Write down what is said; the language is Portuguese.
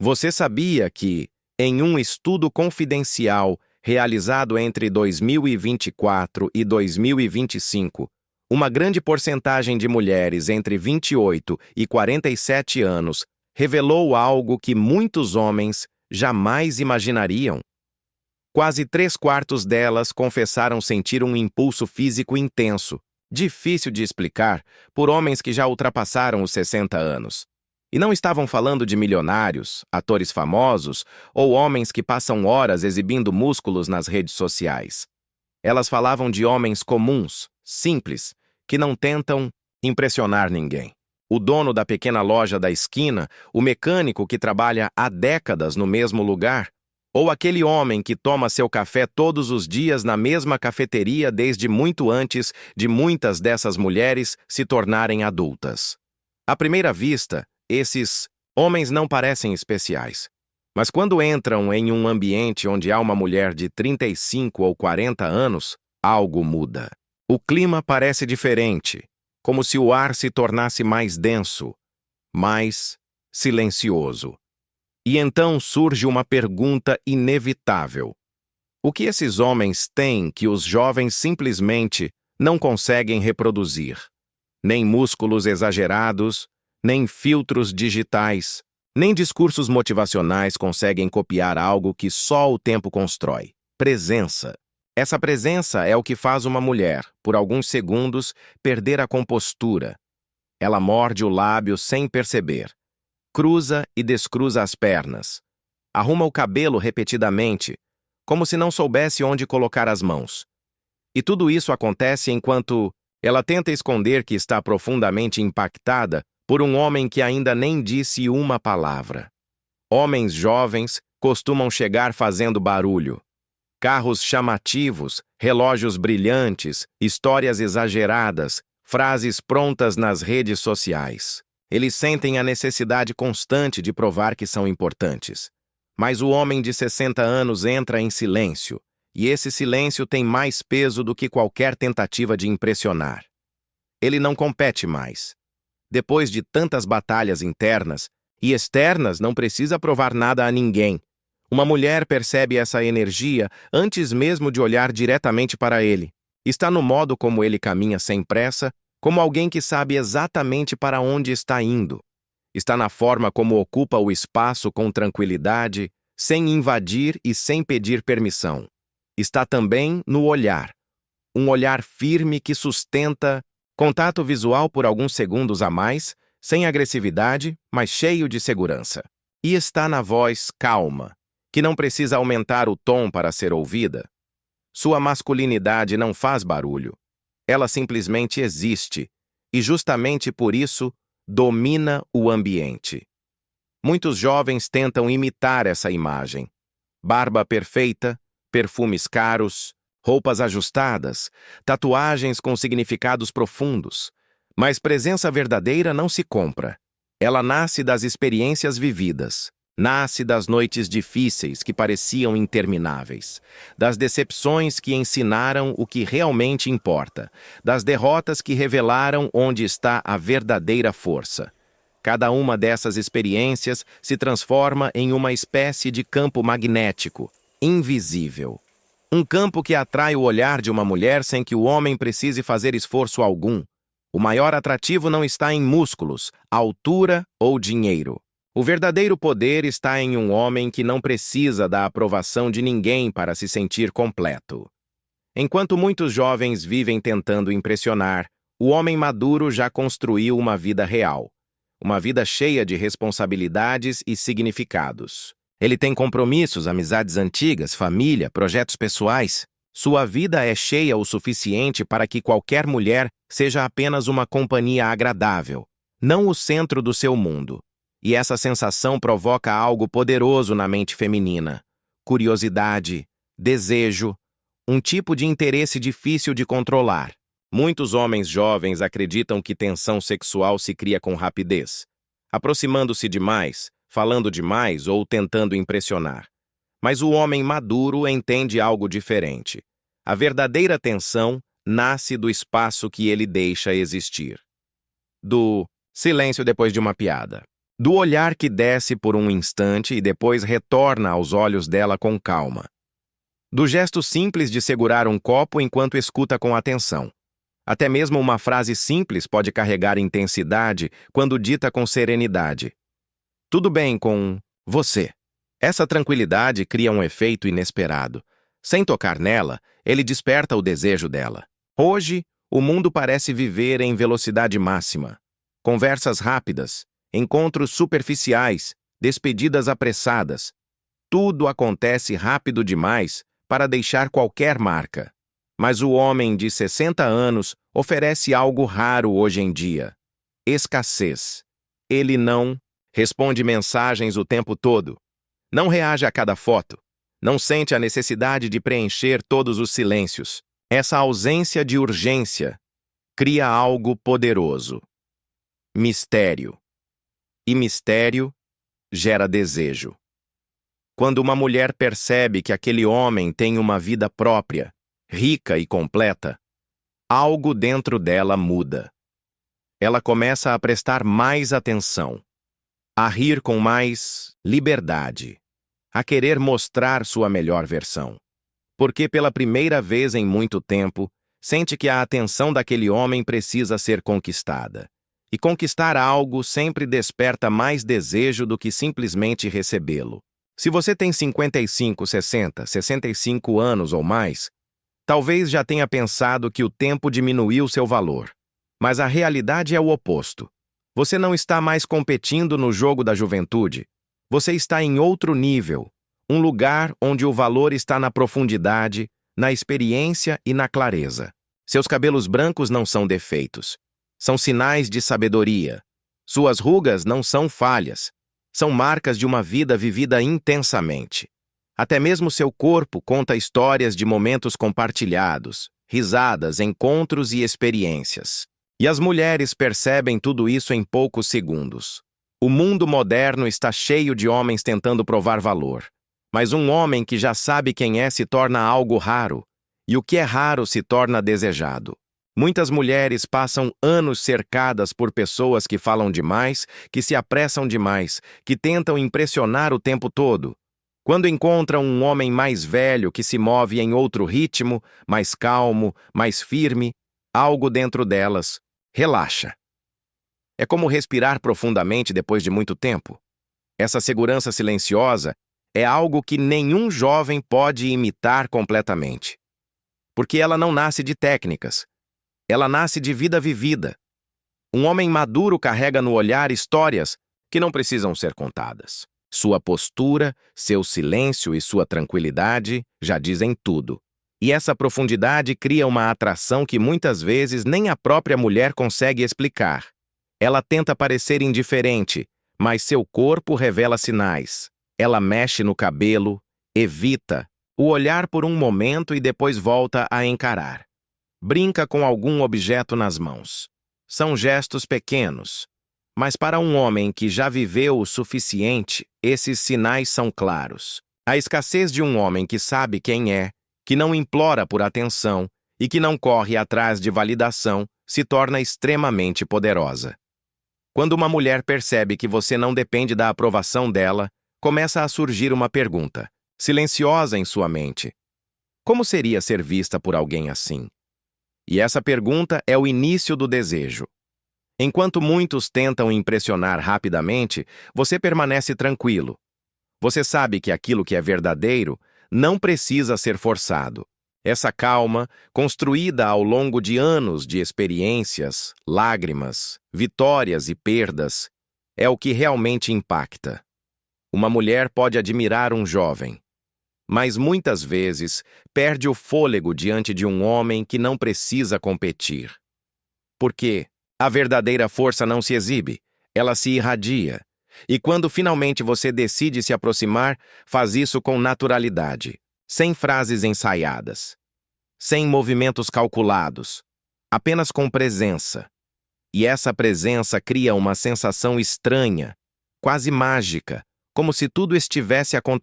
Você sabia que, em um estudo confidencial realizado entre 2024 e 2025, uma grande porcentagem de mulheres entre 28 e 47 anos revelou algo que muitos homens jamais imaginariam? Quase 3/4 delas confessaram sentir um impulso físico intenso, difícil de explicar, por homens que já ultrapassaram os 60 anos. E não estavam falando de milionários, atores famosos ou homens que passam horas exibindo músculos nas redes sociais. Elas falavam de homens comuns, simples, que não tentam impressionar ninguém. O dono da pequena loja da esquina, o mecânico que trabalha há décadas no mesmo lugar, ou aquele homem que toma seu café todos os dias na mesma cafeteria desde muito antes de muitas dessas mulheres se tornarem adultas. À primeira vista, esses homens não parecem especiais. Mas quando entram em um ambiente onde há uma mulher de 35 ou 40 anos, algo muda. O clima parece diferente, como se o ar se tornasse mais denso, mais silencioso. E então surge uma pergunta inevitável. O que esses homens têm que os jovens simplesmente não conseguem reproduzir? Nem músculos exagerados, nem filtros digitais, nem discursos motivacionais conseguem copiar algo que só o tempo constrói. Presença. Essa presença é o que faz uma mulher, por alguns segundos, perder a compostura. Ela morde o lábio sem perceber. Cruza e descruza as pernas. Arruma o cabelo repetidamente, como se não soubesse onde colocar as mãos. E tudo isso acontece enquanto ela tenta esconder que está profundamente impactada por um homem que ainda nem disse uma palavra. Homens jovens costumam chegar fazendo barulho. Carros chamativos, relógios brilhantes, histórias exageradas, frases prontas nas redes sociais. Eles sentem a necessidade constante de provar que são importantes. Mas o homem de 60 anos entra em silêncio, e esse silêncio tem mais peso do que qualquer tentativa de impressionar. Ele não compete mais. Depois de tantas batalhas internas e externas, não precisa provar nada a ninguém. Uma mulher percebe essa energia antes mesmo de olhar diretamente para ele. Está no modo como ele caminha sem pressa, como alguém que sabe exatamente para onde está indo. Está na forma como ocupa o espaço com tranquilidade, sem invadir e sem pedir permissão. Está também no olhar. Um olhar firme que sustenta contato visual por alguns segundos a mais, sem agressividade, mas cheio de segurança. E está na voz calma, que não precisa aumentar o tom para ser ouvida. Sua masculinidade não faz barulho. Ela simplesmente existe, e justamente por isso domina o ambiente. Muitos jovens tentam imitar essa imagem. Barba perfeita, perfumes caros, roupas ajustadas, tatuagens com significados profundos. Mas presença verdadeira não se compra. Ela nasce das experiências vividas. Nasce das noites difíceis que pareciam intermináveis, das decepções que ensinaram o que realmente importa, das derrotas que revelaram onde está a verdadeira força. Cada uma dessas experiências se transforma em uma espécie de campo magnético, invisível. Um campo que atrai o olhar de uma mulher sem que o homem precise fazer esforço algum. O maior atrativo não está em músculos, altura ou dinheiro. O verdadeiro poder está em um homem que não precisa da aprovação de ninguém para se sentir completo. Enquanto muitos jovens vivem tentando impressionar, o homem maduro já construiu uma vida real. Uma vida cheia de responsabilidades e significados. Ele tem compromissos, amizades antigas, família, projetos pessoais. Sua vida é cheia o suficiente para que qualquer mulher seja apenas uma companhia agradável, não o centro do seu mundo. E essa sensação provoca algo poderoso na mente feminina. Curiosidade, desejo, um tipo de interesse difícil de controlar. Muitos homens jovens acreditam que tensão sexual se cria com rapidez, aproximando-se demais, falando demais ou tentando impressionar. Mas o homem maduro entende algo diferente. A verdadeira tensão nasce do espaço que ele deixa existir. Do silêncio depois de uma piada. do olhar que desce por um instante e depois retorna aos olhos dela com calma, do gesto simples de segurar um copo enquanto escuta com atenção. Até mesmo uma frase simples pode carregar intensidade quando dita com serenidade. Tudo bem com você. Essa tranquilidade cria um efeito inesperado. Sem tocar nela, ele desperta o desejo dela. Hoje, o mundo parece viver em velocidade máxima. Conversas rápidas, encontros superficiais, despedidas apressadas. Tudo acontece rápido demais para deixar qualquer marca. Mas o homem de 60 anos oferece algo raro hoje em dia: escassez. Ele não responde mensagens o tempo todo, não reage a cada foto, não sente a necessidade de preencher todos os silêncios. Essa ausência de urgência cria algo poderoso: mistério. E mistério gera desejo. Quando uma mulher percebe que aquele homem tem uma vida própria, rica e completa, algo dentro dela muda. Ela começa a prestar mais atenção, a rir com mais liberdade, a querer mostrar sua melhor versão. Porque pela primeira vez em muito tempo, sente que a atenção daquele homem precisa ser conquistada. E conquistar algo sempre desperta mais desejo do que simplesmente recebê-lo. Se você tem 55, 60, 65 anos ou mais, talvez já tenha pensado que o tempo diminuiu seu valor. Mas a realidade é o oposto. Você não está mais competindo no jogo da juventude. Você está em outro nível, um lugar onde o valor está na profundidade, na experiência e na clareza. Seus cabelos brancos não são defeitos. São sinais de sabedoria. Suas rugas não são falhas. São marcas de uma vida vivida intensamente. Até mesmo seu corpo conta histórias de momentos compartilhados, risadas, encontros e experiências. E as mulheres percebem tudo isso em poucos segundos. O mundo moderno está cheio de homens tentando provar valor. Mas um homem que já sabe quem é se torna algo raro, e o que é raro se torna desejado. Muitas mulheres passam anos cercadas por pessoas que falam demais, que se apressam demais, que tentam impressionar o tempo todo. Quando encontram um homem mais velho que se move em outro ritmo, mais calmo, mais firme, algo dentro delas relaxa. É como respirar profundamente depois de muito tempo. Essa segurança silenciosa é algo que nenhum jovem pode imitar completamente. Porque ela não nasce de técnicas. Ela nasce de vida vivida. Um homem maduro carrega no olhar histórias que não precisam ser contadas. Sua postura, seu silêncio e sua tranquilidade já dizem tudo. E essa profundidade cria uma atração que muitas vezes nem a própria mulher consegue explicar. Ela tenta parecer indiferente, mas seu corpo revela sinais. Ela mexe no cabelo, evita, o olhar por um momento e depois volta a encarar. Brinca com algum objeto nas mãos. São gestos pequenos. Mas para um homem que já viveu o suficiente, esses sinais são claros. A escassez de um homem que sabe quem é, que não implora por atenção e que não corre atrás de validação, se torna extremamente poderosa. Quando uma mulher percebe que você não depende da aprovação dela, começa a surgir uma pergunta, silenciosa em sua mente. Como seria ser vista por alguém assim? E essa pergunta é o início do desejo. Enquanto muitos tentam impressionar rapidamente, você permanece tranquilo. Você sabe que aquilo que é verdadeiro não precisa ser forçado. Essa calma, construída ao longo de anos de experiências, lágrimas, vitórias e perdas, é o que realmente impacta. Uma mulher pode admirar um jovem, mas muitas vezes perde o fôlego diante de um homem que não precisa competir. Por quê? A verdadeira força não se exibe, ela se irradia. E quando finalmente você decide se aproximar, faz isso com naturalidade, sem frases ensaiadas, sem movimentos calculados, apenas com presença. E essa presença cria uma sensação estranha, quase mágica, como se tudo estivesse acontecendo